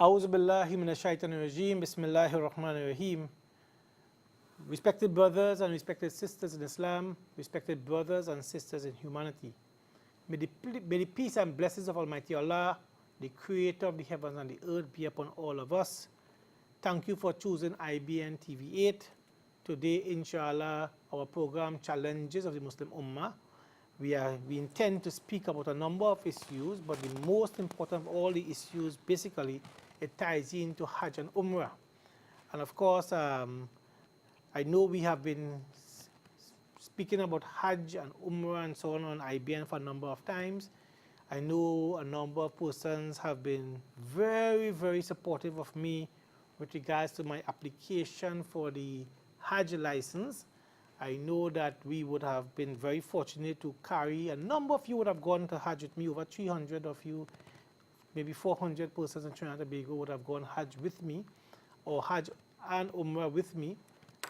A'udhu billahi minash shaitanir rajim. Bismillahir rahmanir rahim. Respected brothers and respected sisters in Islam, respected brothers and sisters in humanity. May the peace and blessings of Almighty Allah, the creator of the heavens and the earth, be upon all of us. Thank you for choosing IBN TV8. Today, inshallah, our program Challenges of the Muslim Ummah. We intend to speak about a number of issues, but the most important of all the issues, basically, it ties into Hajj and Umrah. And of course, I know we have been speaking about Hajj and Umrah and so on IBN for a number of times. I know a number of persons have been very, very supportive of me with regards to my application for the Hajj license. I know that we would have been very fortunate to carry, a number of you would have gone to Hajj with me, over 300 of you, maybe 400 persons in Trinidad and Tobago would have gone Hajj with me, or Hajj and Umrah with me.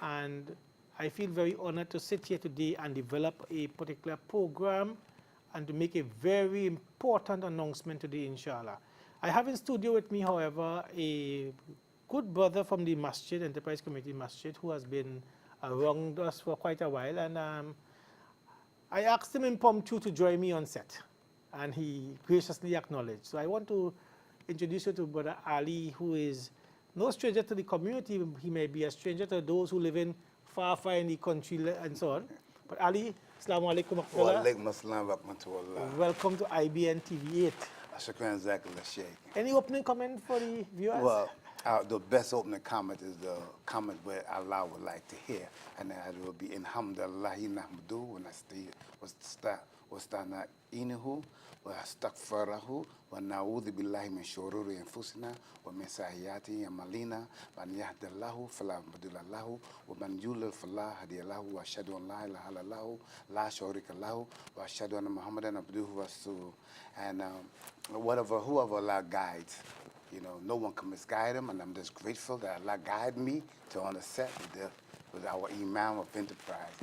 And I feel very honored to sit here today and develop a particular program and to make a very important announcement today, inshallah. I have in studio with me, however, a good brother from the Masjid, Enterprise Community Masjid, who has been around us for quite a while. And I asked him impromptu to join me on set, and he graciously acknowledged. So I want to introduce you to Brother Ali, who is no stranger to the community. He may be a stranger to those who live in far in the country and so on. But Ali, Assalamu alaikum. Wa alaikum assalam wa rahmatullah. Welcome to IBN TV8. Shukran jazakallah shaykh. Any opening comment for the viewers? Well, the best opening comment is the comment where Allah would like to hear, and that will be in hamdallahi nahmadu wa nasta'inahu wa astaghfirahu wa na'udhu billahi min shururi anfusina wa min sayyiati a'malina man yahdihillahu fala mudilla lahu wa man yudlil fala hadiya lahu wa ashhadu an la ilaha illallah la sharika lahu wa ashhadu anna muhammadan abduhu wa rasuluhu. And whoever Allah guides, you know, no one can misguide him, and I'm just grateful that Allah guided me to on the set with our Imam of Enterprise.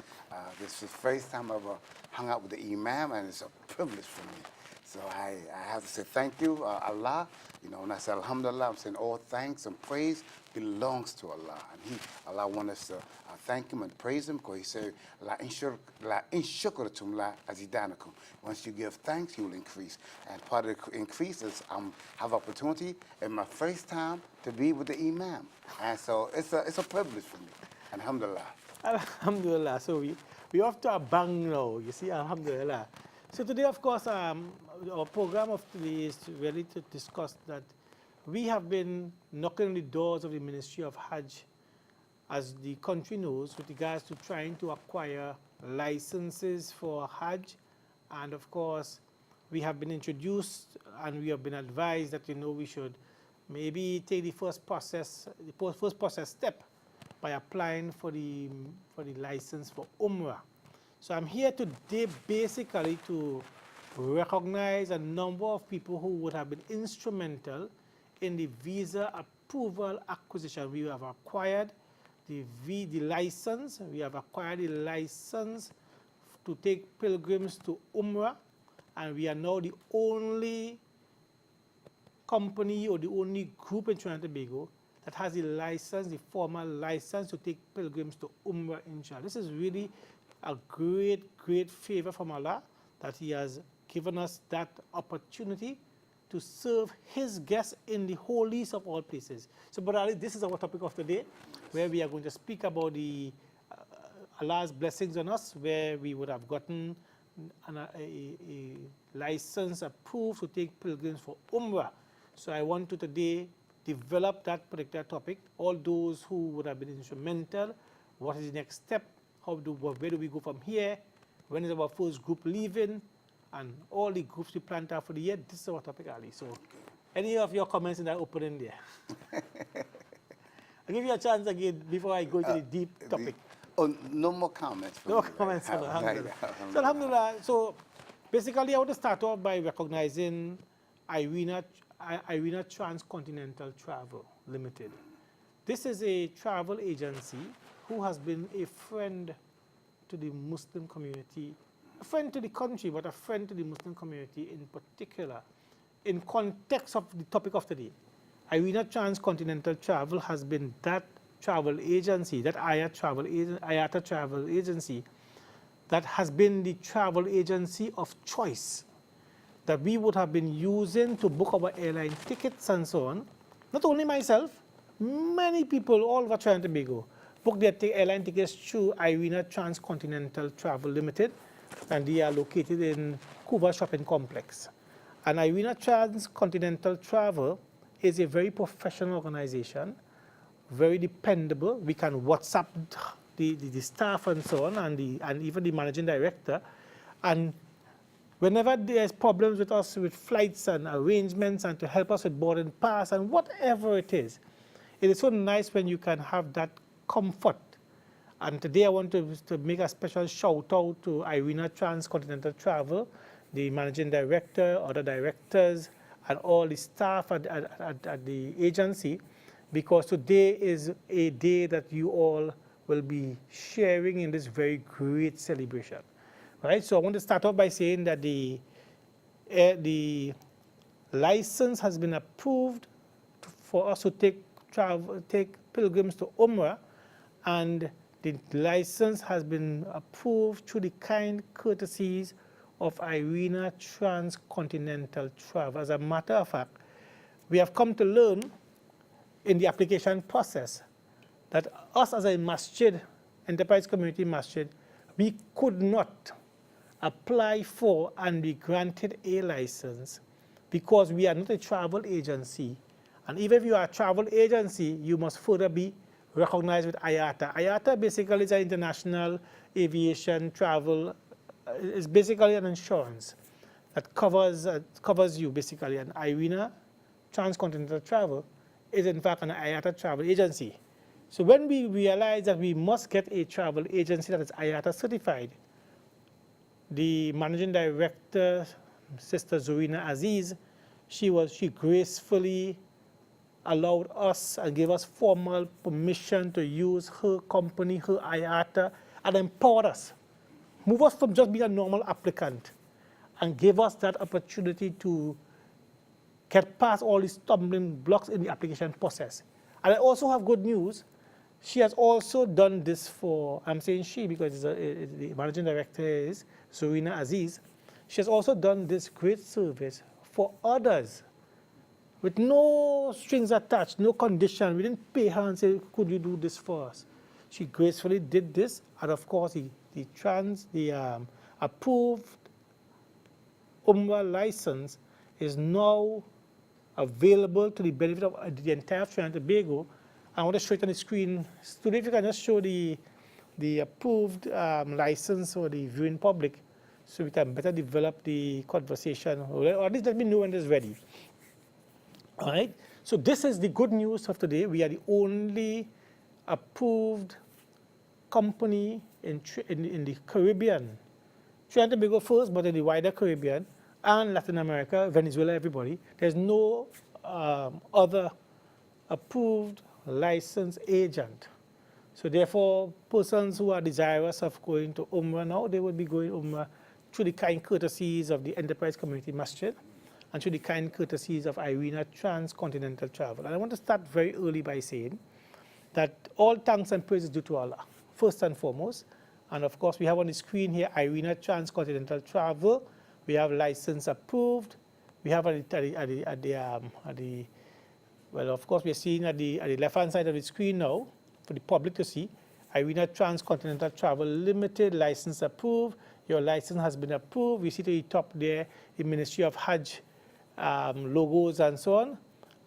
This is the first time I ever hung out with the Imam, and it's a privilege for me. So I have to say thank you, Allah. You know, when I say Alhamdulillah, I'm saying all thanks and praise belongs to Allah. And Allah wants us to thank Him and praise Him, because He said, La in shukaratum la azidanakum. Once you give thanks, you will increase. And part of the increase is I have opportunity in my first time to be with the Imam. And so it's a privilege for me. Alhamdulillah. Alhamdulillah. So we off to a bang now, you see, Alhamdulillah. So today, of course, our program of today is really to discuss that we have been knocking on the doors of the Ministry of Hajj, as the country knows, with regards to trying to acquire licenses for Hajj. And of course, we have been introduced and we have been advised that, you know, we should maybe take the first process step by applying for the license for Umrah. So I'm here today basically to recognize a number of people who would have been instrumental in the visa approval acquisition. We have acquired the license. We have acquired the license to take pilgrims to Umrah, and we are now the only company or the only group in Trinidad and Tobago that has the license, the formal license to take pilgrims to Umrah, inshallah. This is really a great favor from Allah that He has given us that opportunity to serve His guests in the holiest of all places. So, Brother Ali, this is our topic of today, where we are going to speak about the Allah's blessings on us, where we would have gotten a license approved to take pilgrims for Umrah. So I want to today develop that particular topic. All those who would have been instrumental, what is the next step, where do we go from here, when is our first group leaving, and all the groups we planned out for the year. This is our topic, Ali. So any of your comments in that opening there? I'll give you a chance again before I go to the deep topic. No more comments. No comments. Alhamdulillah. So, Alhamdulillah. So basically, I want to start off by recognizing Irina Transcontinental Travel Limited. This is a travel agency who has been a friend to the Muslim community, a friend to the country, but a friend to the Muslim community in particular, in context of the topic of today. Irina Transcontinental Travel has been that travel agency, that IATA travel agency, that has been the travel agency of choice that we would have been using to book our airline tickets and so on. Not only myself, many people all over Trinidad and Tobago book their airline tickets through Irina Transcontinental Travel Limited, and they are located in Cuba Shopping Complex. And Irina Transcontinental Travel is a very professional organization, very dependable. We can WhatsApp the staff and so on, and even the managing director. And whenever there's problems with us with flights and arrangements and to help us with boarding pass and whatever it is so nice when you can have that comfort. And today I want to make a special shout out to Irina Transcontinental Travel, the managing director, other directors, and all the staff at the agency, because today is a day that you all will be sharing in this very great celebration. Right? So I want to start off by saying that the license has been approved for us to take pilgrims to Ummah, and the license has been approved through the kind courtesies of Irina Transcontinental Travel. As a matter of fact, we have come to learn in the application process that us as a masjid, enterprise community masjid, we could not apply for and be granted a license because we are not a travel agency. And even if you are a travel agency, you must further be recognized with IATA. IATA basically is an international aviation travel, is basically an insurance that covers you basically. And Irina Transcontinental Travel is in fact an IATA travel agency. So when we realized that we must get a travel agency that is IATA certified, the managing director, Sister Zorina Aziz, she gracefully allowed us and gave us formal permission to use her company, her IATA, and empowered us. Move us from just being a normal applicant and gave us that opportunity to get past all these stumbling blocks in the application process. And I also have good news. She has also done this for, I'm saying she because the managing director is Zorina Aziz. She has also done this great service for others with no strings attached, no condition. We didn't pay her and say, could you do this for us? She gracefully did this, and of course the approved Ummah license is now available to the benefit of the entire Trinidad and Tobago. I want to show it on the screen. Today, if you can just show the approved license for the viewing public so we can better develop the conversation, or at least let me know when it's ready. All right, so this is the good news of today. We are the only approved company in the Caribbean, Trinidad and Tobago first, but in the wider Caribbean and Latin America, Venezuela, everybody. There's no other approved licensed agent. So therefore, persons who are desirous of going to Ummah now, they will be going Ummah through the kind courtesies of the Enterprise Community Masjid and through the kind courtesies of Irina Transcontinental Travel. And I want to start very early by saying that all thanks and praise is due to Allah, first and foremost. And of course, we have on the screen here Irina Transcontinental Travel. We have license approved. We have well, of course, we're seeing at the left-hand side of the screen now, for the public to see, Irina Transcontinental Travel Limited, license approved. Your license has been approved. We see to the top there, the Ministry of Hajj logos and so on.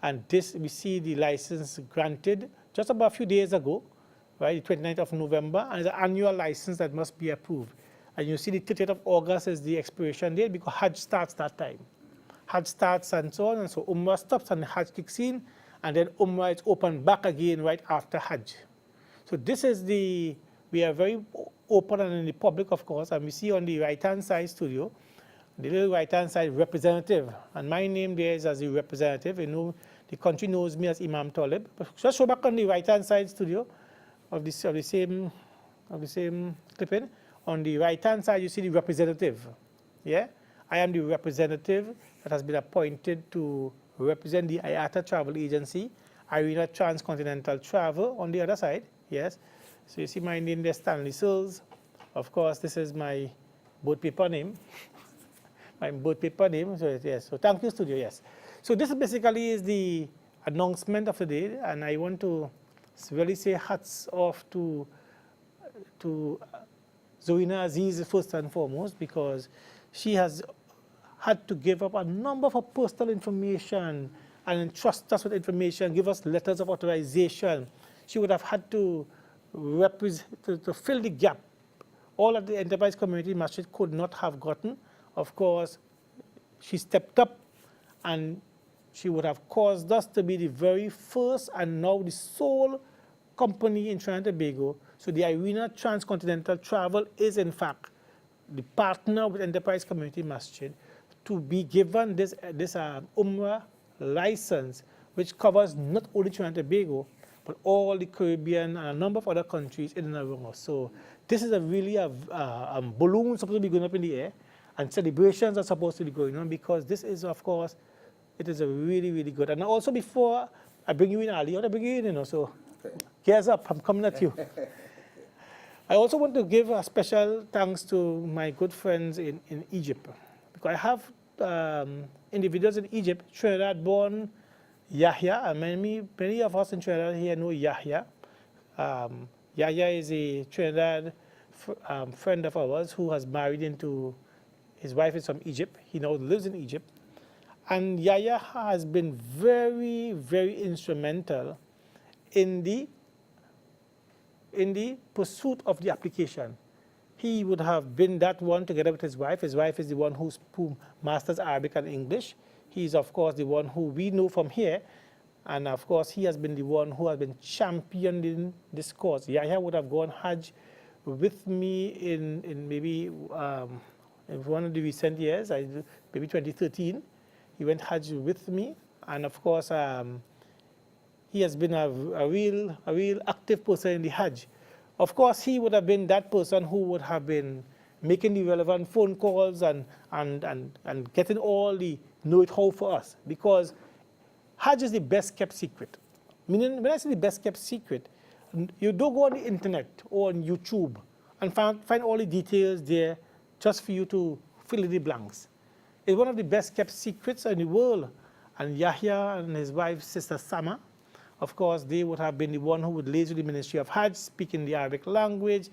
And this, we see the license granted just about a few days ago, right, the 29th of November, and it's an annual license that must be approved. And you see the 30th of August is the expiration date because Hajj starts that time. Hajj starts and so on, and so Ummah stops and Hajj kicks in, and then Ummah is open back again right after Hajj. So this is we are very open and in the public, of course, and we see on the right-hand side studio, the little right-hand side representative, and my name there is as the representative. You know, the country knows me as Imam Talib. But just show back on the right-hand side studio of the same clipping. On the right-hand side, you see the representative. Yeah, I am the representative that has been appointed to represent the IATA Travel Agency, Irina Transcontinental Travel on the other side, yes. So you see my name there, Stanley Sills. Of course, this is my boat paper name. My boat paper name, so yes. So thank you, studio, yes. So this basically is the announcement of the day, and I want to really say hats off to Zoina Aziz first and foremost, because she has had to give up a number of her personal information and entrust us with information, give us letters of authorization. She would have had to fill the gap. All that the enterprise community masjid could not have gotten. Of course, she stepped up, and she would have caused us to be the very first and now the sole company in Trinidad and Tobago. So the Irina Transcontinental Travel is in fact the partner with Enterprise Community Masjid to be given this Ummah license, which covers not only Trinidad and Tobago, but all the Caribbean and a number of other countries in and around us. So this is really a balloon supposed to be going up in the air, and celebrations are supposed to be going on, because this is, of course, it is a really, really good. And also, before I bring you in, Ali, I want to bring you in, so gears up, I'm coming at you. I also want to give a special thanks to my good friends in Egypt, because I have individuals in Egypt, Trinidad-born Yahya, and many of us in Trinidad here know Yahya. Yahya is a Trinidad friend of ours who has married into, his wife is from Egypt. He now lives in Egypt. And Yahya has been very, very instrumental in the pursuit of the application. He would have been that one together with his wife. His wife is the one who masters Arabic and English. He is, of course, the one who we know from here. And, of course, he has been the one who has been championing this cause. Yahya would have gone Hajj with me in maybe in one of the recent years, maybe 2013. He went Hajj with me. And, of course, he has been a real active person in the Hajj. Of course, he would have been that person who would have been making the relevant phone calls and getting all the know-it-how for us, because Hajj is the best kept secret. Meaning, when I say the best kept secret, you don't go on the internet or on YouTube and find all the details there just for you to fill in the blanks. It's one of the best kept secrets in the world. And Yahya and his wife, Sister Sama, of course, they would have been the one who would liaise with the Ministry of Hajj, speaking the Arabic language,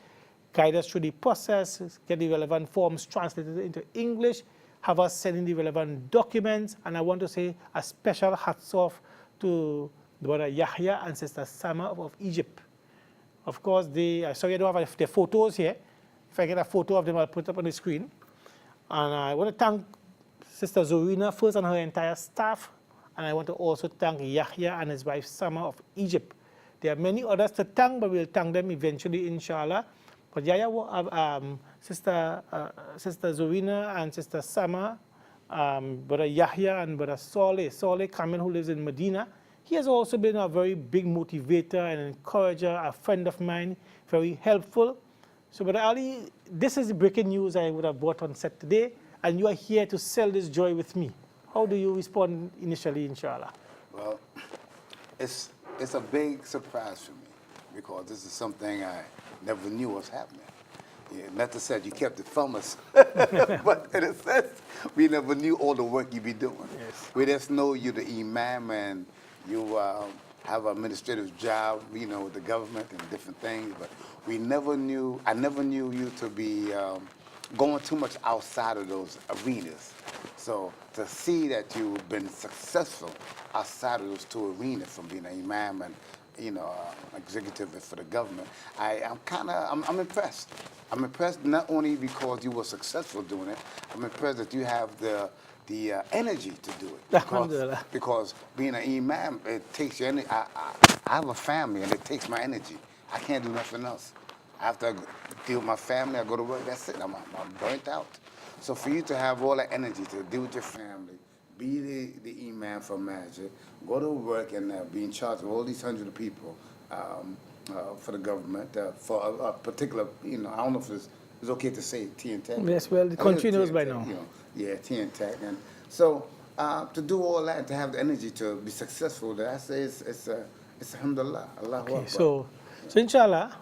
guide us through the process, get the relevant forms translated into English, have us send in the relevant documents. And I want to say a special hats off to Brother Yahya and Sister Sama of Egypt. Of course, sorry I don't have their photos here. If I get a photo of them, I'll put it up on the screen. And I want to thank Sister Zorina first and her entire staff. And I want to also thank Yahya and his wife Sama of Egypt. There are many others to thank, but we'll thank them eventually, inshallah. But Yahya, Sister Zorina and Sister Sama, Brother Yahya and Brother Saleh Kamel, who lives in Medina, he has also been a very big motivator and encourager, a friend of mine, very helpful. So, Brother Ali, this is the breaking news I would have brought on set today, and you are here to sell this joy with me. How do you respond initially, inshallah? Well, it's a big surprise for me, because this is something I never knew was happening. Yeah, not to say you kept it from us, but in a sense, we never knew all the work you be doing. Yes. We just know you're the imam and you have an administrative job, with the government and different things, but I never knew you to be going too much outside of those arenas. So to see that you've been successful outside of those two arenas, from being an imam and executive for the government, I'm impressed. I'm impressed not only because you were successful doing it. I'm impressed that you have the energy to do it. Because being an imam, it takes your energy. I have a family, and it takes my energy. I can't do nothing else. After I deal with my family, I go to work. That's it. I'm burnt out. So for you to have all that energy to deal with your family, be the imam for Masjid, go to work and be in charge of all these hundreds of people for the government, for a particular, I don't know if it's okay to say T and Tech. Yes, well, the country knows by now. Yeah, T and Tech. And so to do all that, to have the energy to be successful, I say it's alhamdulillah, Allahu Okay, Akbar. so inshallah,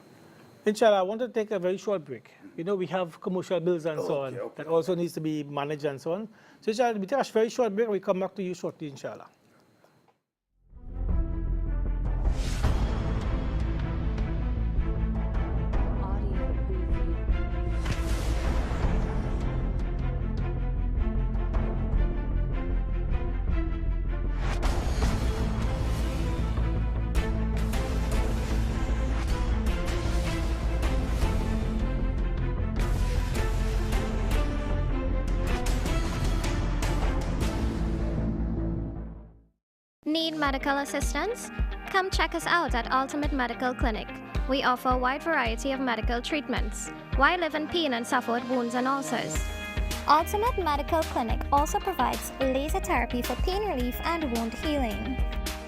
I want to take a very short break. You know, we have commercial bills and so on Okay. that also needs to be managed and so on. So inshallah, we take a very short break. We come back to you shortly, inshallah. Need medical assistance? Come check us out at Ultimate Medical Clinic. We offer a wide variety of medical treatments. Why live in pain and suffer with wounds and ulcers? Ultimate Medical Clinic also provides laser therapy for pain relief and wound healing.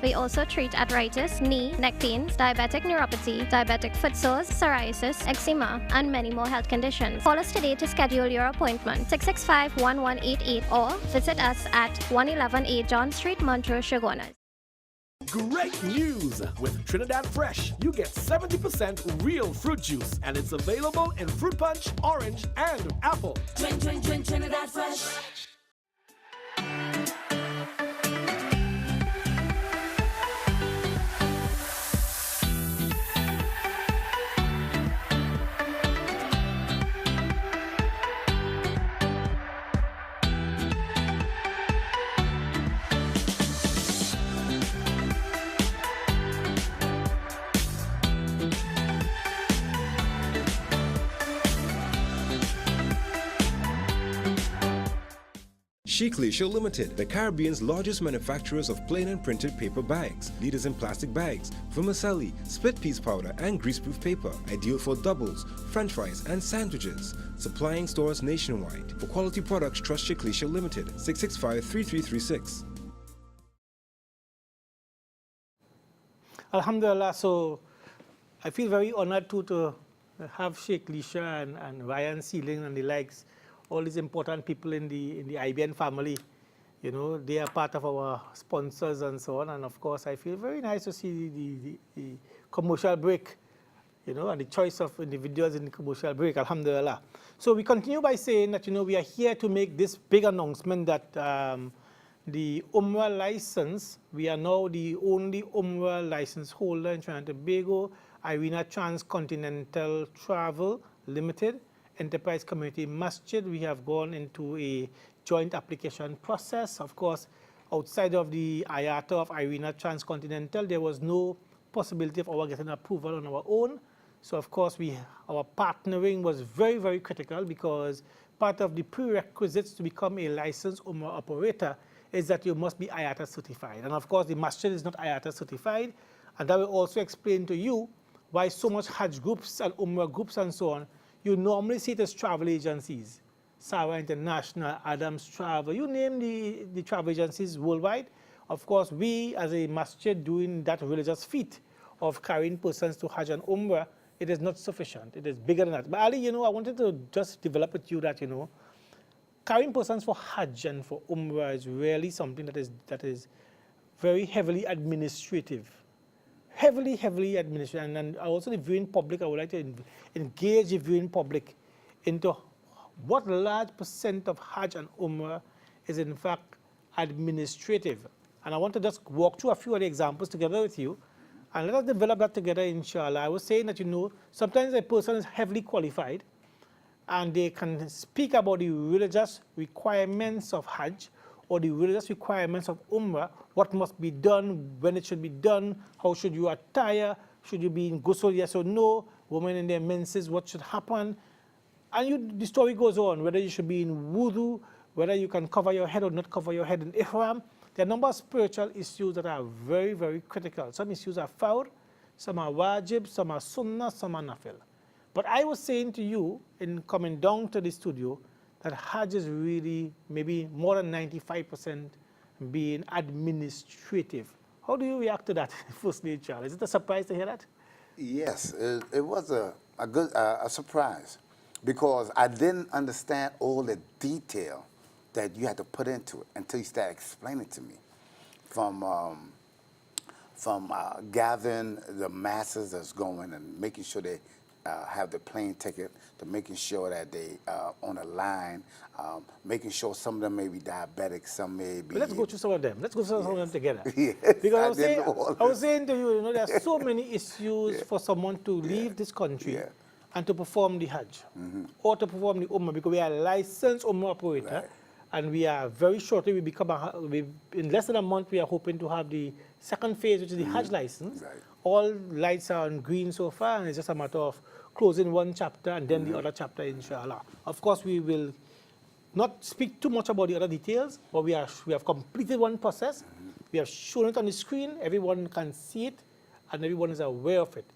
We also treat arthritis, knee, neck pains, diabetic neuropathy, diabetic foot sores, psoriasis, eczema, and many more health conditions. Call us today to schedule your appointment, 665-1188, or visit us at 111 A John Street, Montrose, Chaguanas. Great news! With Trinidad Fresh, you get 70% real fruit juice, and it's available in fruit punch, orange, and apple. Trinidad Fresh. Sheikh Leisure Limited, the Caribbean's largest manufacturers of plain and printed paper bags, leaders in plastic bags, vermicelli, split piece powder, and greaseproof paper, ideal for doubles, french fries, and sandwiches. Supplying stores nationwide. For quality products, trust Sheikh Leisure Limited, 665-3336. Alhamdulillah, so I feel very honored to have Sheikh Lisha and Ryan Sealing and the likes, all these important people in the IBN family. You know, they are part of our sponsors and so on. And of course, I feel very nice to see the commercial break, you know, and the choice of individuals in the commercial break, alhamdulillah. So we continue by saying that, you know, we are here to make this big announcement that the Ummah license, we are now the only Ummah license holder in Trinidad and Tobago, Irina Transcontinental Travel Limited, Enterprise Community Masjid. We have gone into a joint application process. Of course, outside of the IATA of Irina Transcontinental, there was no possibility of our getting approval on our own. So of course, our partnering was very, very critical, because part of the prerequisites to become a licensed Ummah operator is that you must be IATA certified. And of course, the masjid is not IATA certified. And that will also explain to you why so much Hajj groups and Ummah groups and so on, you normally see it as travel agencies. Sarah International, Adams Travel, you name the travel agencies worldwide. Of course, we as a masjid doing that religious feat of carrying persons to Hajj and Umrah, it is not sufficient. It is bigger than that. But Ali, you know, I wanted to just develop with you that, you know, carrying persons for Hajj and for Umrah is really something that is very heavily administrative. Heavily administrative. And also the viewing public, I would like to engage the viewing public into what large percent of Hajj and Umrah is in fact administrative. And I want to just walk through a few of the examples together with you, and let us develop that together, inshallah. I was saying that, you know, sometimes a person is heavily qualified and they can speak about the religious requirements of Hajj or the religious requirements of Umrah, what must be done, when it should be done, how should you attire, should you be in ghusl, yes or no, women in their menses, what should happen. And the story goes on, whether you should be in wudu, whether you can cover your head or not cover your head in ihram. There are a number of spiritual issues that are very, very critical. Some issues are fard, some are wajib, some are sunnah, some are nafil. But I was saying to you, in coming down to the studio, that Hajj is really maybe more than 95% being administrative. How do you react to that, firstly, Charles? Is it a surprise to hear that? Yes, it was a surprise, because I didn't understand all the detail that you had to put into it until you started explaining to me. From gathering the masses that's going and making sure they have the plane ticket, to making sure that they on a line, making sure some of them may be diabetic, some may be. But let's go through some of them. Let's go through some of them together. Yes, Because I was this. saying to you, there are so many issues for someone to leave this country Yeah. and to perform the Hajj or to perform the Ummah, because we are a licensed Ummah operator. Right. And we are very shortly, in less than a month, we are hoping to have the second phase, which is the Hajj license. Right. All lights are on green so far, and it's just a matter of closing one chapter and then the other chapter, inshallah. Of course, we will not speak too much about the other details, but we have completed one process. We have shown it on the screen. Everyone can see it, and everyone is aware of it.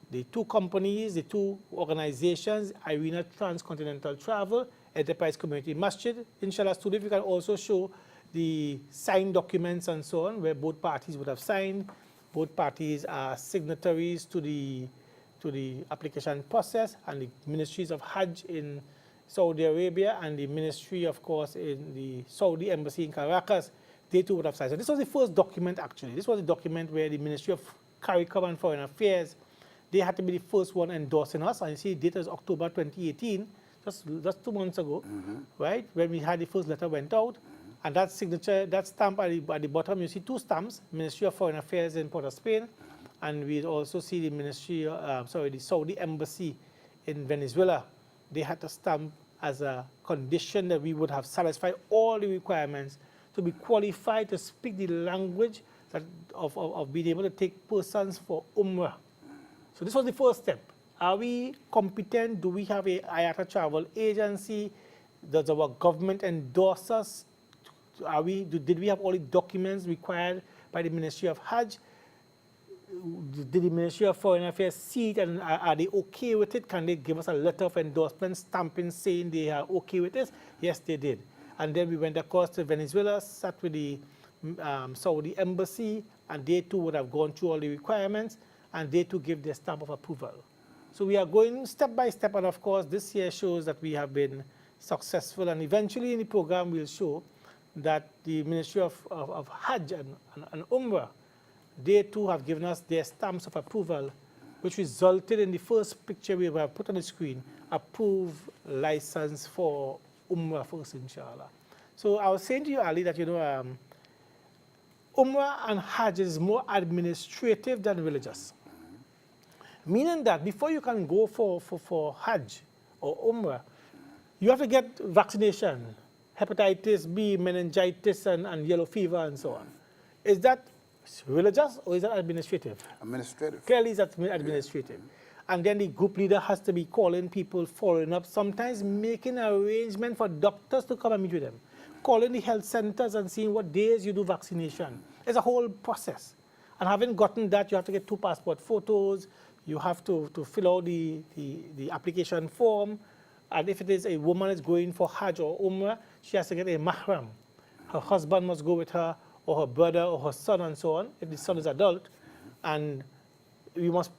The two companies, the two organizations, Irena Transcontinental Travel, Enterprise Community Masjid. Inshallah, today we can also show the signed documents and so on, where both parties would have signed. Both parties are signatories to the application process, and the ministries of Hajj in Saudi Arabia and the ministry, of course, in the Saudi embassy in Caracas, they too would have signed. So this was the first document, actually. This was the document where the Ministry of CARICOM and Foreign Affairs, they had to be the first one endorsing us. And you see, the date is October 2018, just 2 months ago, right, when we had the first letter went out. And that signature, that stamp at the bottom, you see two stamps, Ministry of Foreign Affairs in Port of Spain, and we also see the Ministry, the Saudi Embassy in Venezuela. They had to stamp as a condition that we would have satisfied all the requirements to be qualified to speak the language of being able to take persons for Ummah. So this was the first step. Are we competent? Do we have a IATA travel agency? Does our government endorse us? Did we have all the documents required by the Ministry of Hajj? Did the Ministry of Foreign Affairs see it, and are they okay with it? Can they give us a letter of endorsement stamping saying they are okay with this? Yes, they did. And then we went across to Venezuela, sat with the Saudi embassy, and they too would have gone through all the requirements, and they too give their stamp of approval. So we are going step by step, and of course this year shows that we have been successful, and eventually in the program we'll show that the Ministry of Hajj and Ummah, they too have given us their stamps of approval, which resulted in the first picture we have put on the screen, approved license for Ummah first, inshallah. So I was saying to you, Ali, that Ummah and Hajj is more administrative than religious. Meaning that before you can go for Hajj or Ummah, you have to get vaccination, hepatitis B, meningitis, and yellow fever, and so on. Is that religious or is that administrative? Administrative. Clearly, it's administrative. And then the group leader has to be calling people, following up, sometimes making an arrangement for doctors to come and meet with them, calling the health centers and seeing what days you do vaccination. It's a whole process. And having gotten that, you have to get 2 passport photos, you have to fill out the application form, and if it is a woman is going for Hajj or Ummah, she has to get a mahram. Her husband must go with her, or her brother, or her son, and so on, if the son is adult. And we must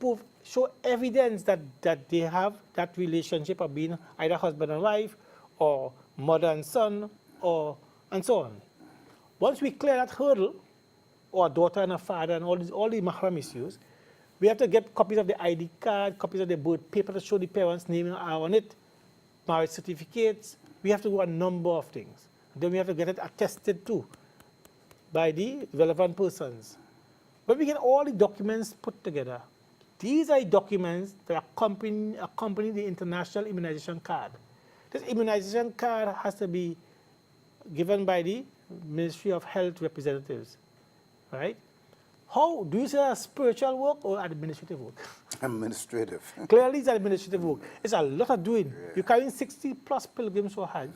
show evidence that they have that relationship of being either husband and wife, or mother and son, and so on. Once we clear that hurdle, or a daughter and a father, and all the mahram issues, we have to get copies of the ID card, copies of the birth paper to show the parents' name on it, marriage certificates. We have to do a number of things. Then we have to get it attested to by the relevant persons. When we get all the documents put together, these are documents that accompany the international immunization card. This immunization card has to be given by the Ministry of Health representatives, right? How do you say that spiritual work or administrative work? Administrative. Clearly, it's administrative work. It's a lot of doing. Yeah. You're carrying 60 plus pilgrims for Hajj,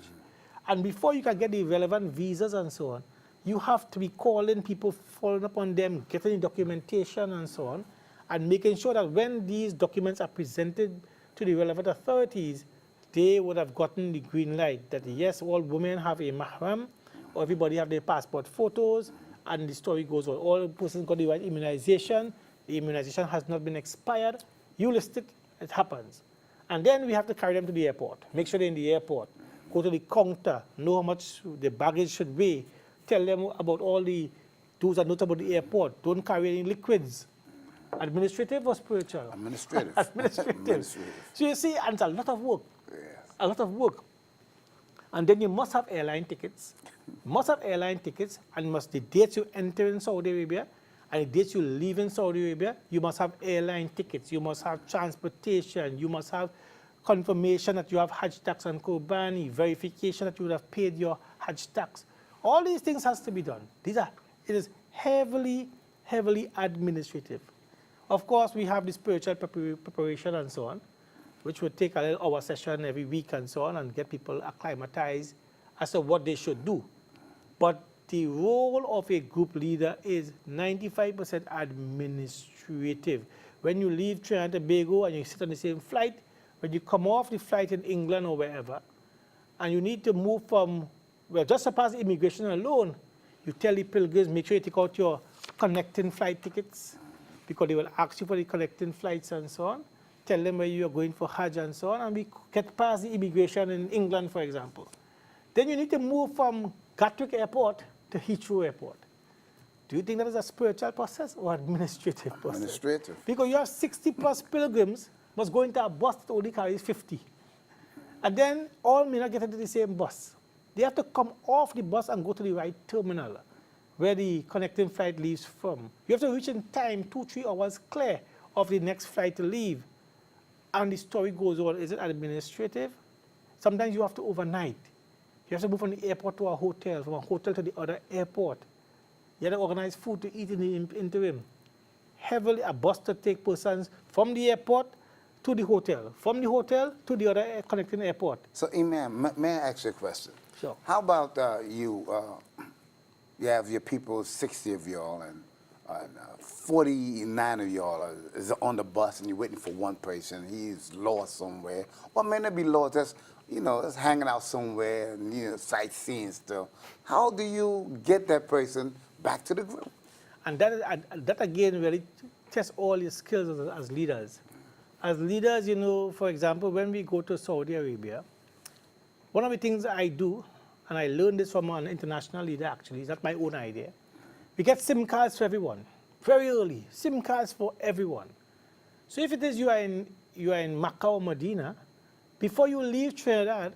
and before you can get the relevant visas and so on, you have to be calling people, following up on them, getting the documentation and so on, and making sure that when these documents are presented to the relevant authorities, they would have gotten the green light that yes, all women have a mahram, or everybody have their passport photos, and the story goes on. All persons got the right immunization. The immunization has not been expired. You list it, it happens. And then we have to carry them to the airport. Make sure they're in the airport. go to the counter, know how much the baggage should weigh, tell them about all the do's and don'ts about the airport, don't carry any liquids. Administrative or spiritual? Administrative. Administrative. So you see, and it's a lot of work. Yes. A lot of work. And then you must have airline tickets. And the dates you enter in Saudi Arabia and the dates you leave in Saudi Arabia, you must have airline tickets. You must have transportation. You must have confirmation that you have Hajj tax and Qurbani, verification that you would have paid your Hajj tax. All these things has to be done. It is heavily, heavily administrative. Of course, we have the spiritual preparation and so on, which would take a little hour session every week and so on and get people acclimatized as to what they should do. But the role of a group leader is 95% administrative. When you leave Trinidad and Tobago and you sit on the same flight, when you come off the flight in England or wherever, and you need to move from, well, just surpass immigration alone, you tell the pilgrims, make sure you take out your connecting flight tickets, because they will ask you for the connecting flights and so on. Tell them where you are going for Hajj and so on, and we get past the immigration in England, for example. Then you need to move from Gatwick Airport to Heathrow Airport. Do you think that is a spiritual process or administrative process? Administrative. Because you have 60 plus pilgrims must go into a bus that only carries 50. And then all may not get into the same bus. They have to come off the bus and go to the right terminal where the connecting flight leaves from. You have to reach in time, 2-3 hours clear of the next flight to leave. And the story goes on. Is it administrative? Sometimes you have to overnight. You have to move from the airport to a hotel, from a hotel to the other airport. You have to organize food to eat in the interim. Heavily, a bus to take persons from the airport to the hotel, from the hotel to the other connecting airport. So, Imam, may I ask you a question? Sure. How about you have your people, 60 of y'all, and 49 of y'all is on the bus, and you're waiting for one person. He's lost somewhere, or may not be lost. That's that's hanging out somewhere and sightseeing still. How do you get that person back to the group? And that again really tests all your skills as leaders. As leaders, for example, when we go to Saudi Arabia, one of the things I do, and I learned this from an international leader actually, it's not my own idea. We get SIM cards for everyone, very early, SIM cards for everyone. So if it is you are in Makkah or Medina, before you leave Trinidad,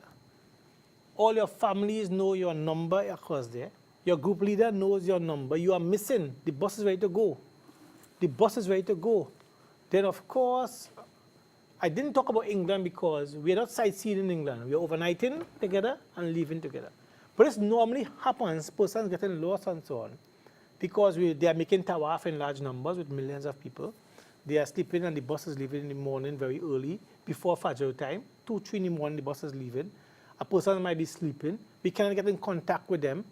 all your families know your number across there. Your group leader knows your number. You are missing. The bus is ready to go. The bus is ready to go. Then, of course, I didn't talk about England because we're not sightseeing in England. We're overnighting together and leaving together. But this normally happens, persons getting lost and so on, because they are making tawaf in large numbers with millions of people. They are sleeping and the bus is leaving in the morning very early, before Fajr time. 2-3 in the morning, the bus is leaving. A person might be sleeping. We cannot get in contact with them.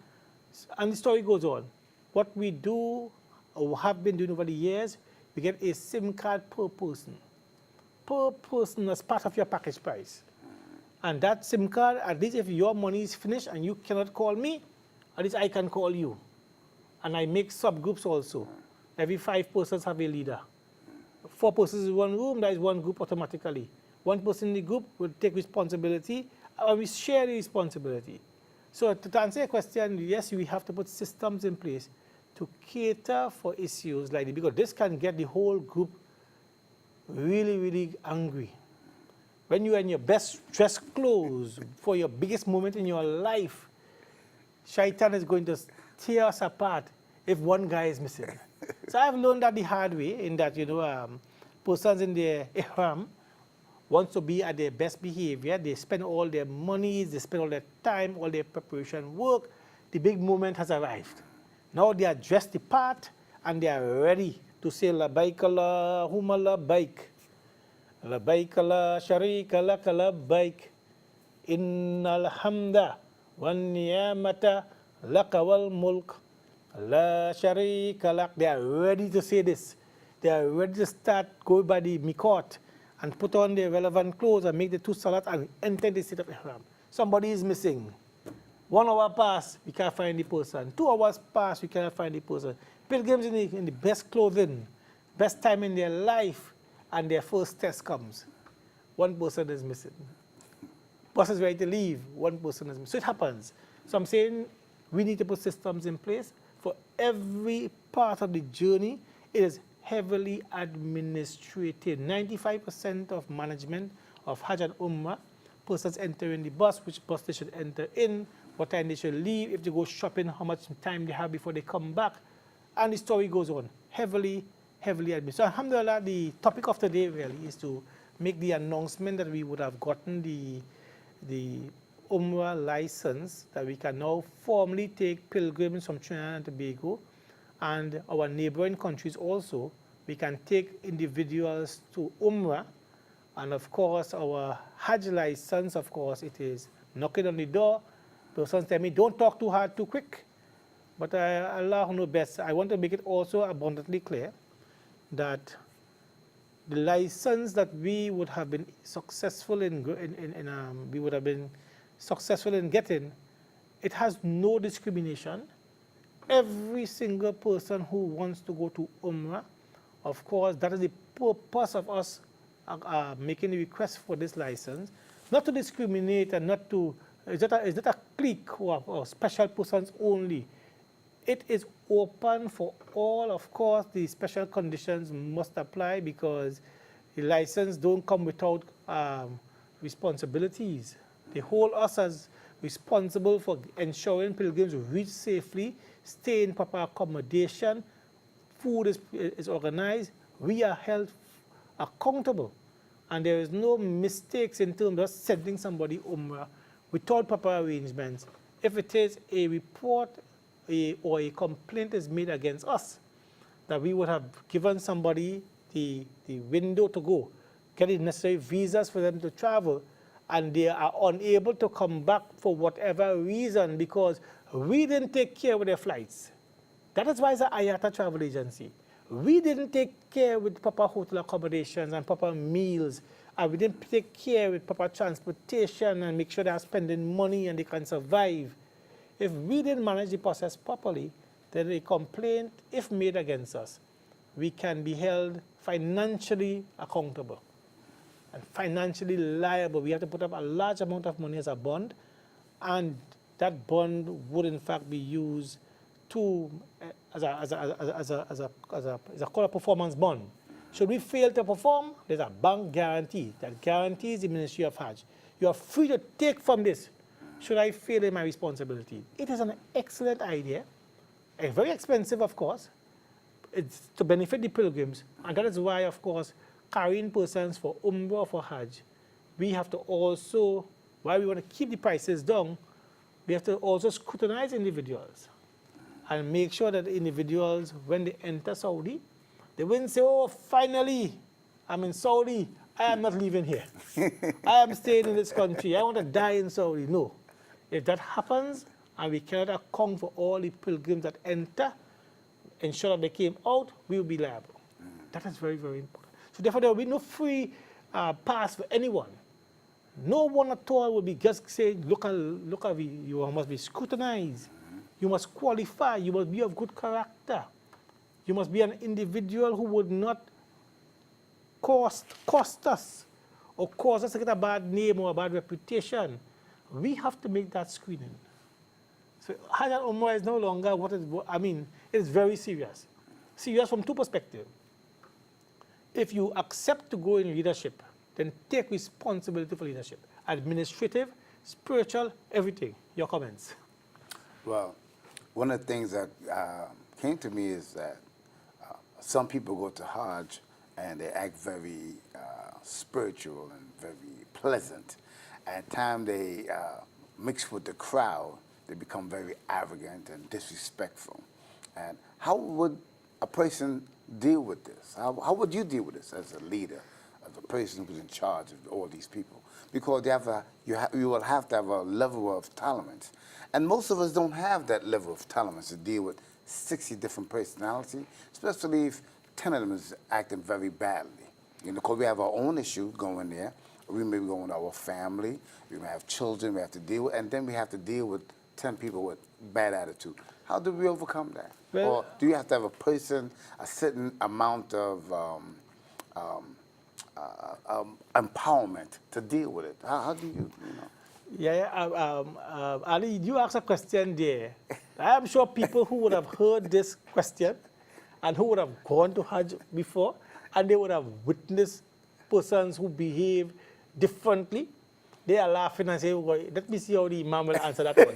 And the story goes on. What we do, or have been doing over the years, we get a SIM card per person. Per person as part of your package price. And that SIM card, at least if your money is finished and you cannot call me, at least I can call you. And I make subgroups also. Every 5 persons have a leader. 4 persons in one room, that is one group automatically. One person in the group will take responsibility, and we share the responsibility. So to answer your question, yes, we have to put systems in place to cater for issues like this, because this can get the whole group really, really angry. When you are in your best dressed clothes for your biggest moment in your life, Shaitan is going to tear us apart if one guy is missing. So I've learned that the hard way, in that, persons in their ihram want to be at their best behavior. They spend all their money, they spend all their time, all their preparation work. The big moment has arrived. Now they are dressed the part and they are ready to say Labbaik Allahumma labbaik. Labbaik la sharika laka labbaik. Innal hamda wan ni'mata laka wal mulk. La sharika lak. They are ready to say this. They are ready to start going by the mikot and put on their relevant clothes and make the 2 salat and enter the state of ihram. Somebody is missing. 1 hour passed, we can't find the person. 2 hours passed, we cannot find the person. Pilgrims in the best clothing, best time in their life, and their first test comes. 1 person is missing. bus is ready to leave, one person is missing. So it happens. So I'm saying we need to put systems in place for every part of the journey. It is heavily administrated. 95% of management of Hajj and Ummah, persons entering the bus, which bus they should enter in, what time they should leave, if they go shopping, how much time they have before they come back, and the story goes on. Heavily administrated. So alhamdulillah, the topic of today really is to make the announcement that we would have gotten the Umrah license, that we can now formally take pilgrims from Trinidad and Tobago and our neighboring countries also. We can take individuals to Umrah, and of course our Hajj license, of course, it is knocking on the door. Persons tell me, don't talk too hard, too quick. But Allah knows best. I want to make it also abundantly clear that the license that we would have been successful in getting, it has no discrimination. Every single person who wants to go to Umrah, of course, that is the purpose of us making the request for this license, not to discriminate and not to, is that a clique or special persons only. It is open for all. Of course, the special conditions must apply because the license don't come without responsibilities. They hold us as responsible for ensuring pilgrims reach safely, stay in proper accommodation, food is organized, we are held accountable. And there is no mistakes in terms of sending somebody Umrah without proper arrangements. If it is a report or a complaint is made against us, that we would have given somebody the window to go, get the necessary visas for them to travel, and they are unable to come back for whatever reason because we didn't take care of their flights. That is why it's an IATA travel agency. We didn't take care with proper hotel accommodations and proper meals, and we didn't take care with proper transportation and make sure they are spending money and they can survive. If we didn't manage the process properly, then a complaint, if made against us, we can be held financially accountable and financially liable. We have to put up a large amount of money as a bond, and that bond would in fact be used to as a call a performance bond. Should we fail to perform, there's a bank guarantee that guarantees the Ministry of Hajj. You are free to take from this. Should I fail in my responsibility? It is an excellent idea, very expensive, of course. It's to benefit the pilgrims, and that is why, of course, carrying persons for Umrah or for Hajj, we have to also, while we want to keep the prices down, we have to also scrutinize individuals and make sure that individuals, when they enter Saudi, they wouldn't say, oh, finally, I'm in Saudi, I am not leaving here. I am staying in this country, I want to die in Saudi. No. If that happens, and we cannot account for all the pilgrims that enter, ensure that they came out, we will be liable. That is very, very important. So therefore, there will be no free pass for anyone. No one at all will be just saying, look at you must be scrutinized. You must qualify. You must be of good character. You must be an individual who would not cost us or cause us to get a bad name or a bad reputation. We have to make that screening. So Hajj and Umrah is no longer it is very serious. Serious from two perspectives. If you accept to go in leadership, then take responsibility for leadership. Administrative, spiritual, everything. Your comments? Well, one of the things that came to me is that some people go to Hajj and they act very spiritual and very pleasant. At times they mix with the crowd, they become very arrogant and disrespectful. And how would a person deal with this? How would you deal with this as a leader, as a person who's in charge of all these people? Because you will have to have a level of tolerance. And most of us don't have that level of tolerance to deal with 60 different personalities, especially if 10 of them is acting very badly. You know, because we have our own issues going there. We may be going with our family, we may have children we have to deal with, and then we have to deal with 10 people with bad attitude. How do we overcome that? Well, or do you have to have a certain amount of empowerment to deal with it? How do you know? Ali, you asked a question there. I am sure people who would have heard this question and who would have gone to Hajj before, and they would have witnessed persons who behave differently, they are laughing and say, well, let me see how the Imam will answer that one.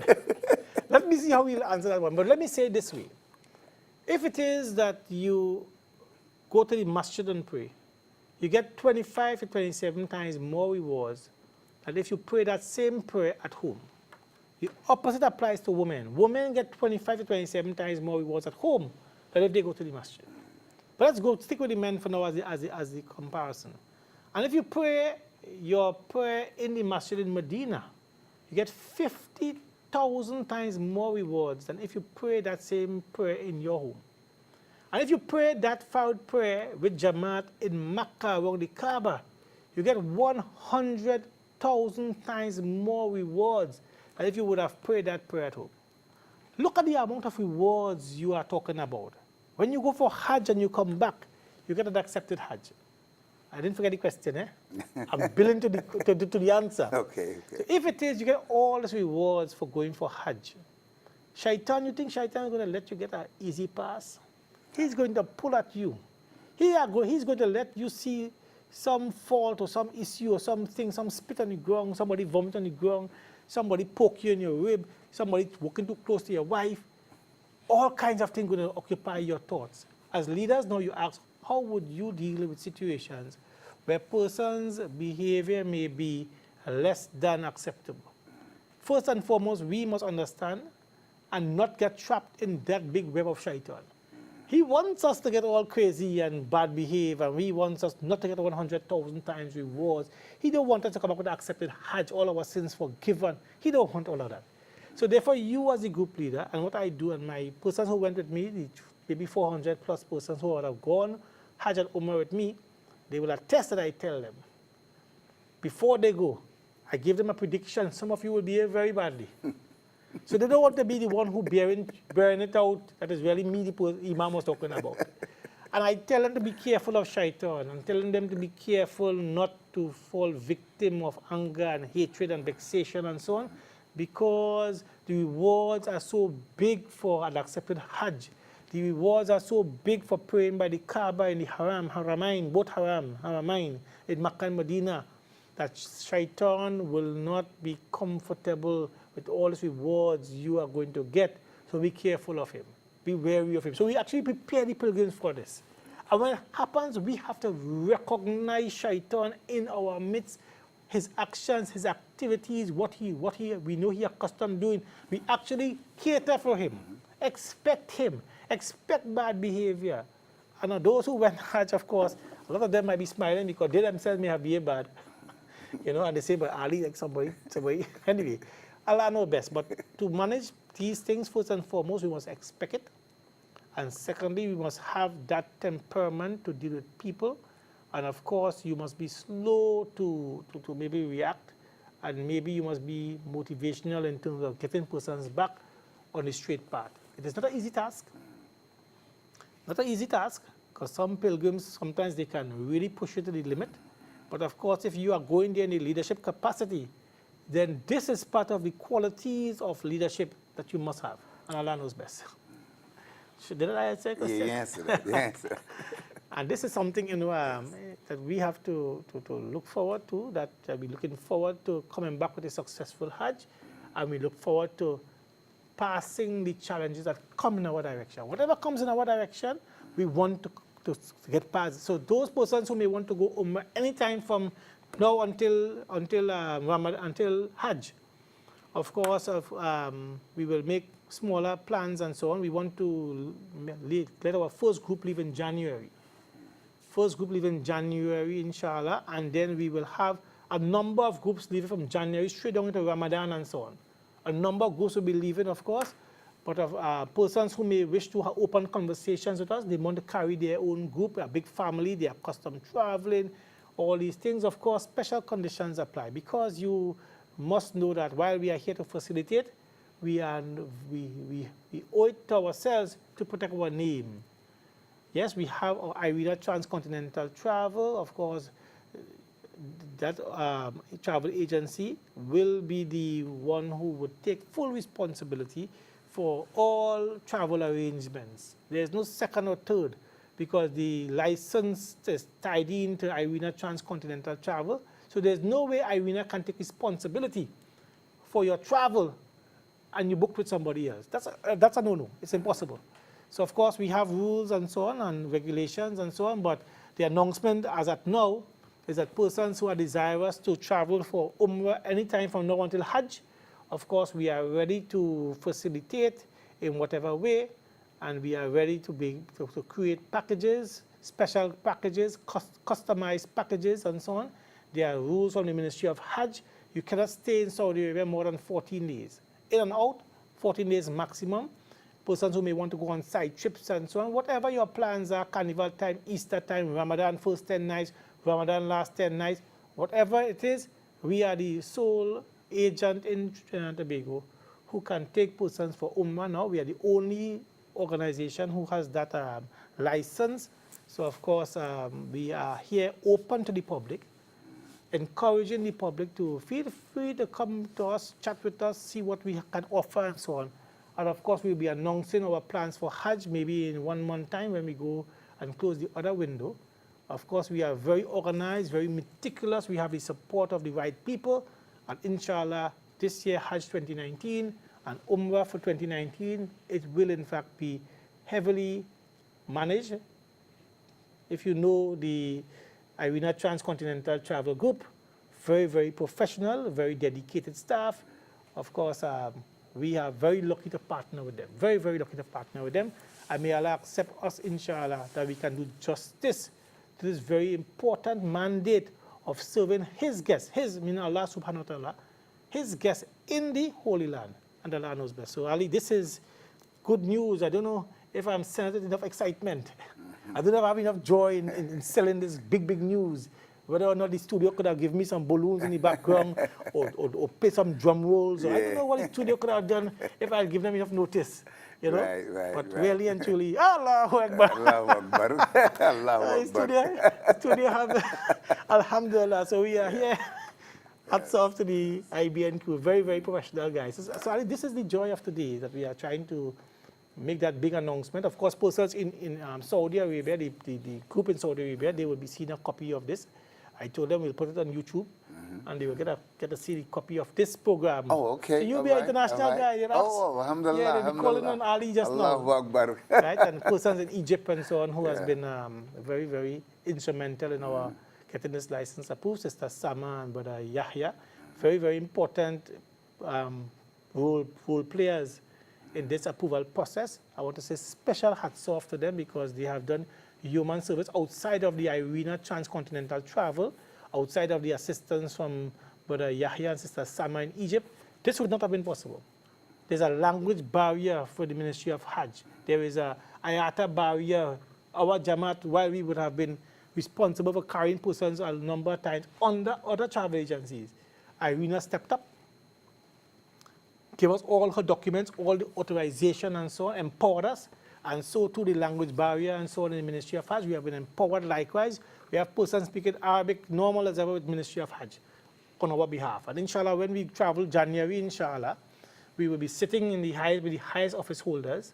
Let me see how he'll answer that one. But let me say it this way. If it is that you go to the masjid and pray, you get 25 to 27 times more rewards than if you pray that same prayer at home. The opposite applies to women. Women get 25 to 27 times more rewards at home than if they go to the masjid. But let's go stick with the men for now as the comparison. And if you pray your prayer in the masjid in Medina, you get 50,000 times more rewards than if you pray that same prayer in your home. And if you pray that foul prayer with Jamaat in Makkah around the Kaaba, you get 100,000 times more rewards than if you would have prayed that prayer at home. Look at the amount of rewards you are talking about. When you go for Hajj and you come back, you get an accepted Hajj. I didn't forget the question, eh? I'm billing to the answer. Okay. So if it is, you get all these rewards for going for Hajj. Shaitan, you think Shaitan is going to let you get an easy pass? He's going to pull at you. He's going to let you see some fault or some issue or something, some spit on the ground, somebody vomit on the ground, somebody poke you in your rib, somebody walking too close to your wife. All kinds of things going to occupy your thoughts. As leaders, now you ask, how would you deal with situations where person's behavior may be less than acceptable? First and foremost, we must understand and not get trapped in that big web of shaitan. He wants us to get all crazy and bad behave, and he wants us not to get 100,000 times rewards. He don't want us to come up with an accepted Hajj, all our sins forgiven. He don't want all of that. So therefore, you as a group leader, and what I do, and my persons who went with me, the maybe 400 plus persons who would have gone Hajj and Ummah with me, they will attest that I tell them. Before they go, I give them a prediction. Some of you will behave very badly. So they don't want to be the one who bearing it out. That is really me, the Imam was talking about. And I tell them to be careful of shaitan. I'm telling them to be careful not to fall victim of anger and hatred and vexation and so on, because the rewards are so big for an accepted Hajj. The rewards are so big for praying by the Kaaba in the Haramain, both Haramain, in Makkah and Medina, that shaitan will not be comfortable with all the rewards you are going to get. So be careful of him. Be wary of him. So we actually prepare the pilgrims for this. And when it happens, we have to recognize shaitan in our midst, his actions, his activities, we know he accustomed doing. We actually cater for him, expect him, expect bad behavior. And those who went Hajj, of course, a lot of them might be smiling because they themselves may have behaved bad. And they say, but Ali, like somebody. Anyway, Allah knows best. But to manage these things, first and foremost, we must expect it. And secondly, we must have that temperament to deal with people. And of course, you must be slow to maybe react. And maybe you must be motivational in terms of getting persons back on the straight path. It is not an easy task. Not an easy task, because some pilgrims, sometimes they can really push you to the limit. But of course, if you are going there in a leadership capacity, then this is part of the qualities of leadership that you must have. And Allah knows best. Did I answer your question? Yeah, you answered it. You answered it. And this is something that we have to look forward to, that we're looking forward to coming back with a successful Hajj, and we look forward to passing the challenges that come in our direction. Whatever comes in our direction, we want to get past. So those persons who may want to go Ummah anytime from now until Hajj, of course, we will make smaller plans and so on. We want to let our first group leave in January. First group leave in January, inshallah, and then we will have a number of groups leaving from January straight down into Ramadan and so on. A number of groups will be leaving, of course, but of persons who may wish to have open conversations with us, they want to carry their own group, a big family, they are accustomed traveling, all these things. Of course, special conditions apply, because you must know that while we are here to facilitate, we owe it to ourselves to protect our name. Yes, we have our IRENA transcontinental travel. Of course, that travel agency will be the one who would take full responsibility for all travel arrangements. There's no second or third, because the license is tied into Irina Transcontinental Travel. So there's no way Irina can take responsibility for your travel and you booked with somebody else. That's a no-no. It's impossible. So of course we have rules and so on and regulations and so on, but the announcement as at now is that persons who are desirous to travel for Umrah anytime from now until Hajj, of course we are ready to facilitate in whatever way, and we are ready to create packages, special packages, customized packages and so on. There are rules from the Ministry of Hajj. You cannot stay in Saudi Arabia more than 14 days. In and out, 14 days maximum. Persons who may want to go on side trips and so on, whatever your plans are, Carnival time, Easter time, Ramadan first 10 nights, Ramadan last 10 nights, whatever it is, we are the sole agent in Trinidad and Tobago who can take persons for Ummah now. We are the only organization who has that license. So of course, we are here open to the public, encouraging the public to feel free to come to us, chat with us, see what we can offer and so on. And of course, we'll be announcing our plans for Hajj maybe in 1 month time when we go and close the other window. Of course, we are very organized, very meticulous. We have the support of the right people. And inshallah, this year, Hajj 2019 and Umrah for 2019, it will in fact be heavily managed. If you know the Irina Transcontinental Travel Group, very, very professional, very dedicated staff. Of course, we are very lucky to partner with them, very, very lucky to partner with them. And may Allah accept us, inshallah, that we can do justice to this very important mandate of serving His guests, meaning Allah subhanahu wa ta'ala, His guests in the Holy Land. And Allah knows best. So Ali, this is good news. I don't know if I'm sensing enough excitement. I don't know if I have enough joy in selling this big, big news. Whether or not the studio could have given me some balloons in the background or play some drum rolls. Or I don't know what the studio could have done if I had given them enough notice. You know? But really and truly, Allahu Akbar. Allahu Akbar. Allahu Akbar. Studio have, alhamdulillah. So we are here. Hats off to the IBN crew. Very, very professional guys. So Ali, this is the joy of today, that we are trying to make that big announcement. Of course, persons in Saudi Arabia, the group in Saudi Arabia, they will be seeing a copy of this. I told them we'll put it on YouTube, and they will get to see the copy of this program. Oh, okay. So you'll be an international guy, you know? Oh, alhamdulillah. Yeah, they'll be calling on Ali just Allahu now. Akbar. Right? And persons in Egypt and so on who has been very, very instrumental in our getting this license approved. Sister Sama and Brother Yahya, very, very important role players in this approval process. I want to say special hats off to them because they have done human service outside of the Irina Transcontinental Travel, outside of the assistance from Brother Yahya and Sister Sama in Egypt. This would not have been possible. There's a language barrier for the Ministry of Hajj. There is a IATA barrier. Our Jamaat, while we would have been responsible for carrying persons a number of times under other travel agencies, Irina stepped up, gave us all her documents, all the authorization and so on, empowered us, and so too the language barrier and so on in the Ministry of Hajj. We have been empowered likewise. We have persons speaking Arabic normal as ever with Ministry of Hajj on our behalf. And inshallah, when we travel January, inshallah, we will be sitting in the with the highest office holders,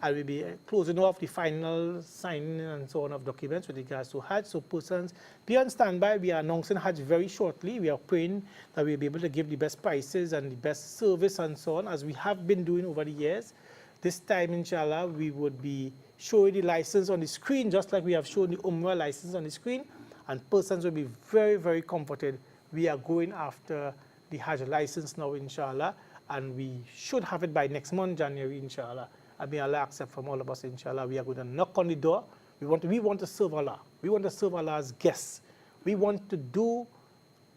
and we'll be closing off the final signing and so on of documents with regards to Hajj. So persons, be on standby. We are announcing Hajj very shortly. We are praying that we'll be able to give the best prices and the best service and so on, as we have been doing over the years. This time, inshallah, we would be showing the license on the screen, just like we have shown the Umrah license on the screen, and persons will be very, very comforted. We are going after the Hajj license now, inshallah, and we should have it by next month, January, inshallah. And may Allah accept from all of us, inshallah. We are going to knock on the door. We want to serve Allah. We want to serve Allah's guests. We want to do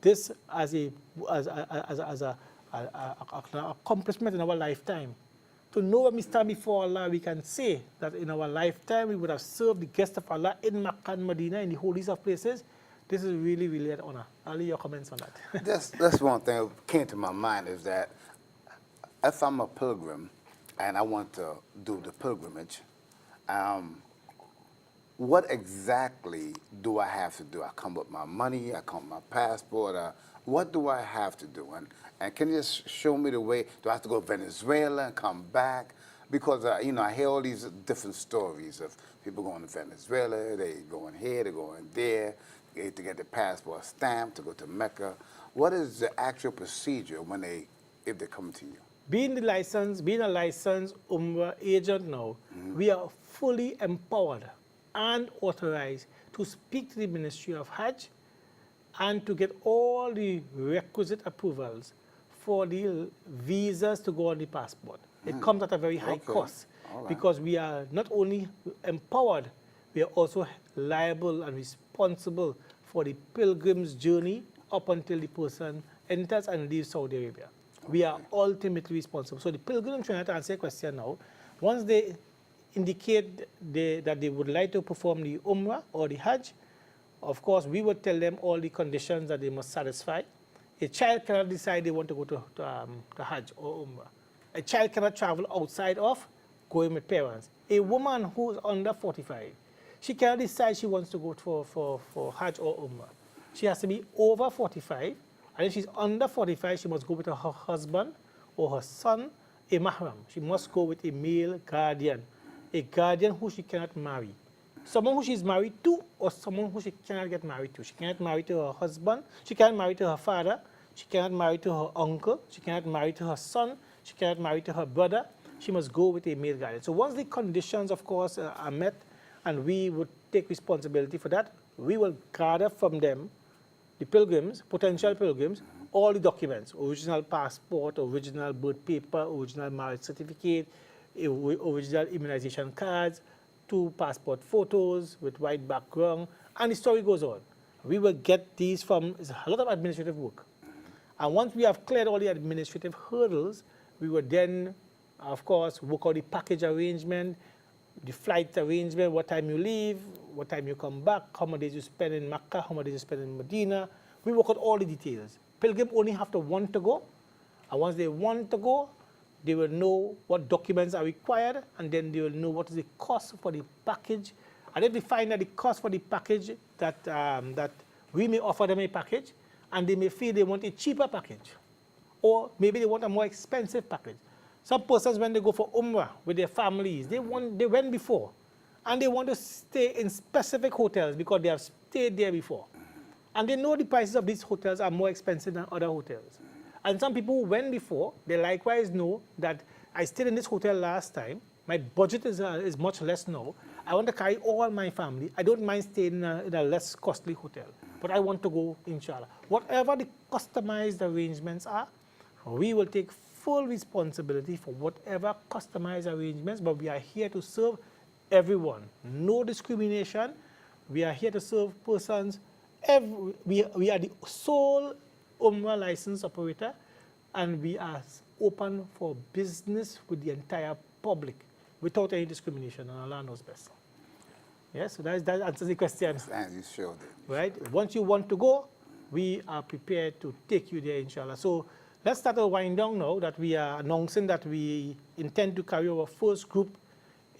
this as an accomplishment in our lifetime. To know when we stand before Allah, we can say that in our lifetime we would have served the guests of Allah in Makkah and Medina, in the holiest of places. This is really, really an honor. Ali, your comments on that? That's one thing that came to my mind, is that if I'm a pilgrim and I want to do the pilgrimage, what exactly do I have to do? I come with my money, I come with my passport, what do I have to do? And can you just show me the way? Do I have to go to Venezuela and come back? Because, you know, I hear all these different stories of people going to Venezuela, they going here, they going there, to get their passport stamped, to go to Mecca. What is the actual procedure when if they come to you? Being a licensed Ummah agent now, we are fully empowered and authorized to speak to the Ministry of Hajj and to get all the requisite approvals for the visas to go on the passport. It comes at a very high cost because we are not only empowered, we are also liable and responsible for the pilgrim's journey up until the person enters and leaves Saudi Arabia. We are ultimately responsible. So the pilgrim, trying to answer your question now, once they indicate that they would like to perform the Umrah or the Hajj, of course, we would tell them all the conditions that they must satisfy. A child cannot decide they want to go to Hajj or Umrah. A child cannot travel outside of going with parents. A woman who is under 45, she cannot decide she wants to go for Hajj or Umrah. She has to be over 45, and if she's under 45, she must go with her husband or her son, a mahram. She must go with a male guardian, a guardian who she cannot marry. Someone who she's married to or someone who she cannot get married to. She cannot marry to her husband, she cannot marry to her father, she cannot marry to her uncle, she cannot marry to her son, she cannot marry to her brother. She must go with a male guardian. So once the conditions, of course, are met, and we would take responsibility for that, we will gather from them, the pilgrims, potential pilgrims, all the documents: original passport, original birth paper, original marriage certificate, original immunization cards, 2 passport photos with white background, and the story goes on. We will get these from, it's a lot of administrative work. And once we have cleared all the administrative hurdles, we will then, of course, work out the package arrangement, the flight arrangement, what time you leave, what time you come back, how many days you spend in Mecca, how many days you spend in Medina. We work out all the details. Pilgrim only have to want to go, and once they want to go, they will know what documents are required, and then they will know what is the cost for the package. And if they find that the cost for the package, that we may offer them a package, and they may feel they want a cheaper package, or maybe they want a more expensive package. Some persons, when they go for Umrah with their families, they went before, and they want to stay in specific hotels because they have stayed there before. And they know the prices of these hotels are more expensive than other hotels. And some people who went before, they likewise know that I stayed in this hotel last time, my budget is much less now, I want to carry all my family, I don't mind staying in a less costly hotel, but I want to go, inshallah. Whatever the customized arrangements are, we will take full responsibility for whatever customized arrangements, but we are here to serve everyone. No discrimination. We are here to serve persons. We are the sole Ummah license operator, and we are open for business with the entire public without any discrimination, and Allah knows best. Yes, so that answers the question. And you showed it. Right? Once you want to go, we are prepared to take you there, inshallah. So let's start to wind down now that we are announcing that we intend to carry our first group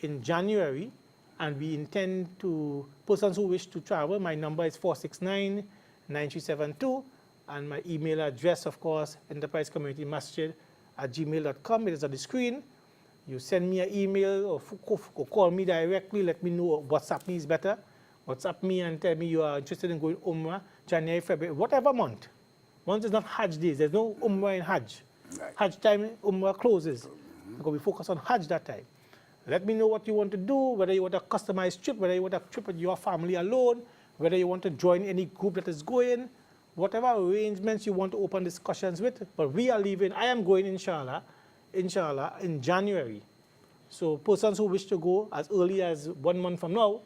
in January, and we intend to, persons who wish to travel, my number is 469-9372, and my email address, of course, enterprisecommunitymasjid@gmail.com. It is on the screen. You send me an email or call me directly, let me know. WhatsApp me is better. WhatsApp me and tell me you are interested in going Umrah, January, February, whatever month. Once it's not Hajj days, there's no Umrah in Hajj. Right. Hajj time, Umrah closes. Because we focus on Hajj that time. Let me know what you want to do, whether you want a customized trip, whether you want a trip with your family alone, whether you want to join any group that is going, whatever arrangements you want to open discussions with. But we are leaving, I am going, inshallah, in January. So persons who wish to go as early as 1 month from now,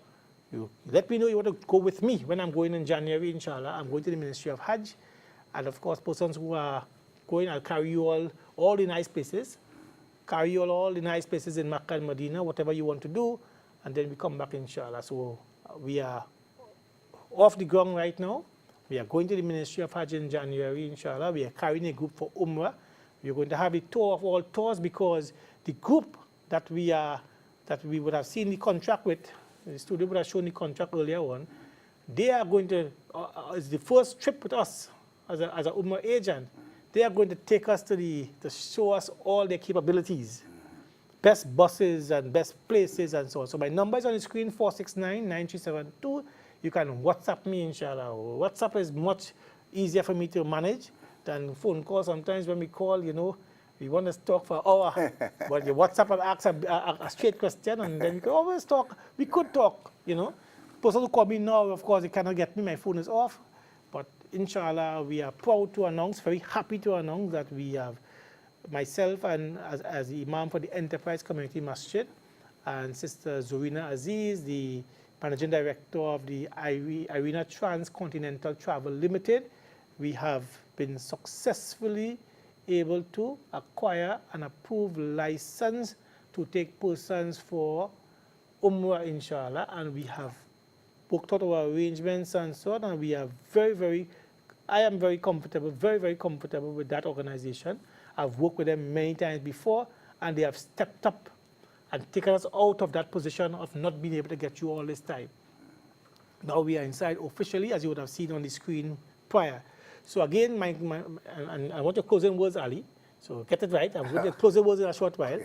you let me know you want to go with me when I'm going in January, inshallah. I'm going to the Ministry of Hajj. And of course, persons who are going, I'll carry you all the nice places. Carry you all the nice places in Makkah and Medina, whatever you want to do. And then we come back, inshallah. So we are off the ground right now. We are going to the Ministry of Hajj in January, inshallah. We are carrying a group for Umrah. We are going to have a tour of all tours because the group that we would have seen the contract with the studio would have shown the contract earlier on, they are going to, it's the first trip with us as a Ummah agent. They are going to take us to show us all their capabilities, best buses and best places and so on. So my number is on the screen, 469-9372. You can WhatsApp me, inshallah. WhatsApp is much easier for me to manage than phone calls. Sometimes when we call, you know, we want to talk for an hour, but you WhatsApp and ask a straight question, and then we can always talk. We could talk, you know. Person who call me now, of course, they cannot get me. My phone is off. But inshallah, we are proud to announce, very happy to announce that we have myself and as the Imam for the Enterprise Community Masjid, and Sister Zorina Aziz, the Managing Director of the Irina Transcontinental Travel Limited, we have been successfully able to acquire an approved license to take persons for Umrah, inshallah, and we have worked out our arrangements and so on, and we are I am very comfortable with that organization. I've worked with them many times before, and they have stepped up and taken us out of that position of not being able to get you all this time. Now we are inside officially, as you would have seen on the screen prior. So again, and I want your closing words, Ali. So get it right. I'm going to closing words in a short while.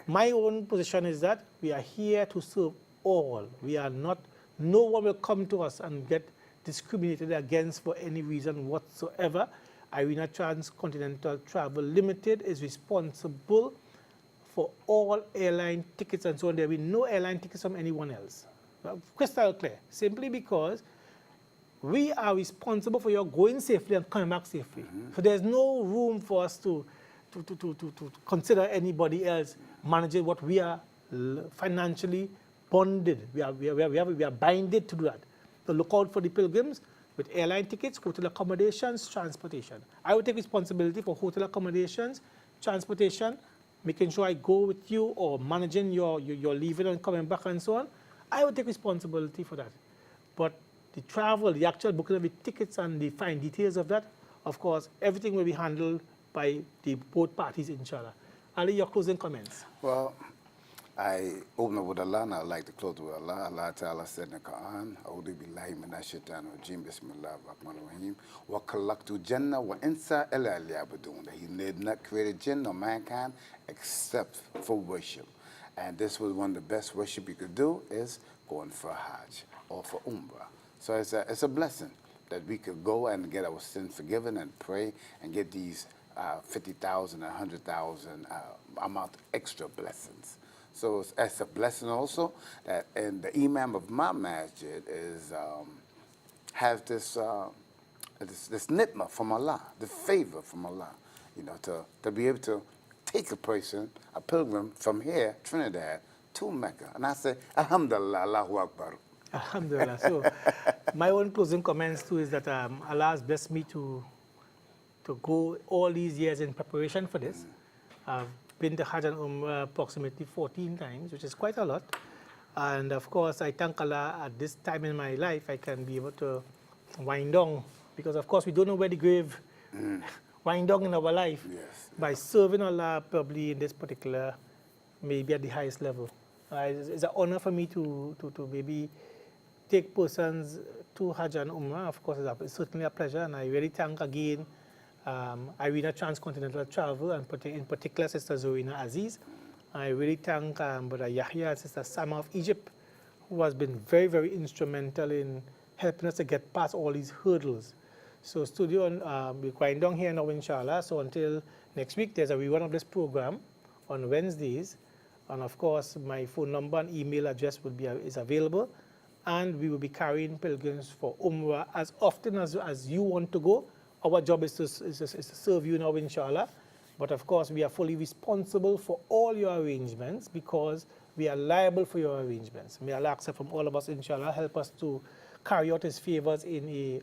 My own position is that we are here to serve all. We are not, no one will come to us and get discriminated against for any reason whatsoever. Irina Transcontinental Travel Limited is responsible for all airline tickets and so on. There will be no airline tickets from anyone else. Crystal clear. Simply because we are responsible for your going safely and coming back safely. So there's no room for us to consider anybody else managing what we are financially bonded. We are binded to do that. So look out for the pilgrims with airline tickets, hotel accommodations, transportation. I will take responsibility for hotel accommodations, transportation, making sure I go with you, or managing your leaving and coming back and so on. I will take responsibility for that. But the travel, the actual booking of the tickets and the fine details of that, of course, everything will be handled by the both parties, inshallah. Ali, your closing comments. Well, I open up with Allah, and I'd like to close with Allah. Allah Ta'ala said in the Quran, A'udhu billahi minash shaitanir rajim, bismillahir rahmanir rahim, wa khalaqtu janna wa insa illa liya'budun. He did not create jinn or mankind except for worship. And this was one of the best worship you could do, is going for Hajj or for Umrah. So it's a blessing that we could go and get our sins forgiven and pray and get these 50,000 and 100,000 amount extra blessings. So it's a blessing also that, and the Imam of my masjid is has this nitma from Allah, the favor from Allah, you know, to be able to take a pilgrim from here, Trinidad, to Mecca. And I say, Alhamdulillah, Allahu Akbar. Alhamdulillah. So my own closing comments too is that Allah has blessed me to go all these years in preparation for this. I've been to Hajj and Umrah approximately 14 times, which is quite a lot. And of course, I thank Allah at this time in my life, I can be able to wind down, because of course we don't know where the grave wind down in our life. Yes. By serving Allah probably in this particular, maybe at the highest level. It's an honor for me to maybe take persons to Hajj and Umrah. Of course, it's certainly a pleasure, and I really thank again Irina Transcontinental Travel, and in particular Sister Zorina Aziz. I really thank Brother Yahya and Sister Sama of Egypt, who has been very, very instrumental in helping us to get past all these hurdles. So studio, we're going down here now, inshallah. So until next week, there's a rerun of this program on Wednesdays. And of course, my phone number and email address is available. And we will be carrying pilgrims for Umrah as often as you want to go. Our job is to serve you now, inshallah. But of course, we are fully responsible for all your arrangements, because we are liable for your arrangements. May Allah accept from all of us, inshallah, help us to carry out His favors in a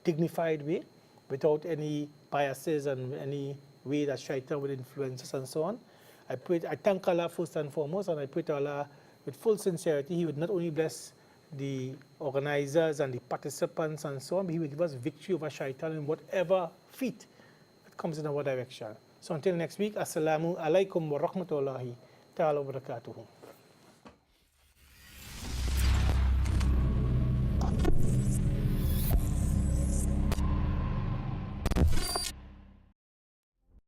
dignified way, without any biases and any way that shaitan will influence us and so on. I thank Allah first and foremost, and I pray to Allah with full sincerity, He would not only bless the organizers and the participants and so on, but He will give us victory over shaitan in whatever feat that comes in our direction. So until next week, Assalamu alaikum wa rahmatullahi ta'ala wa barakatuhu.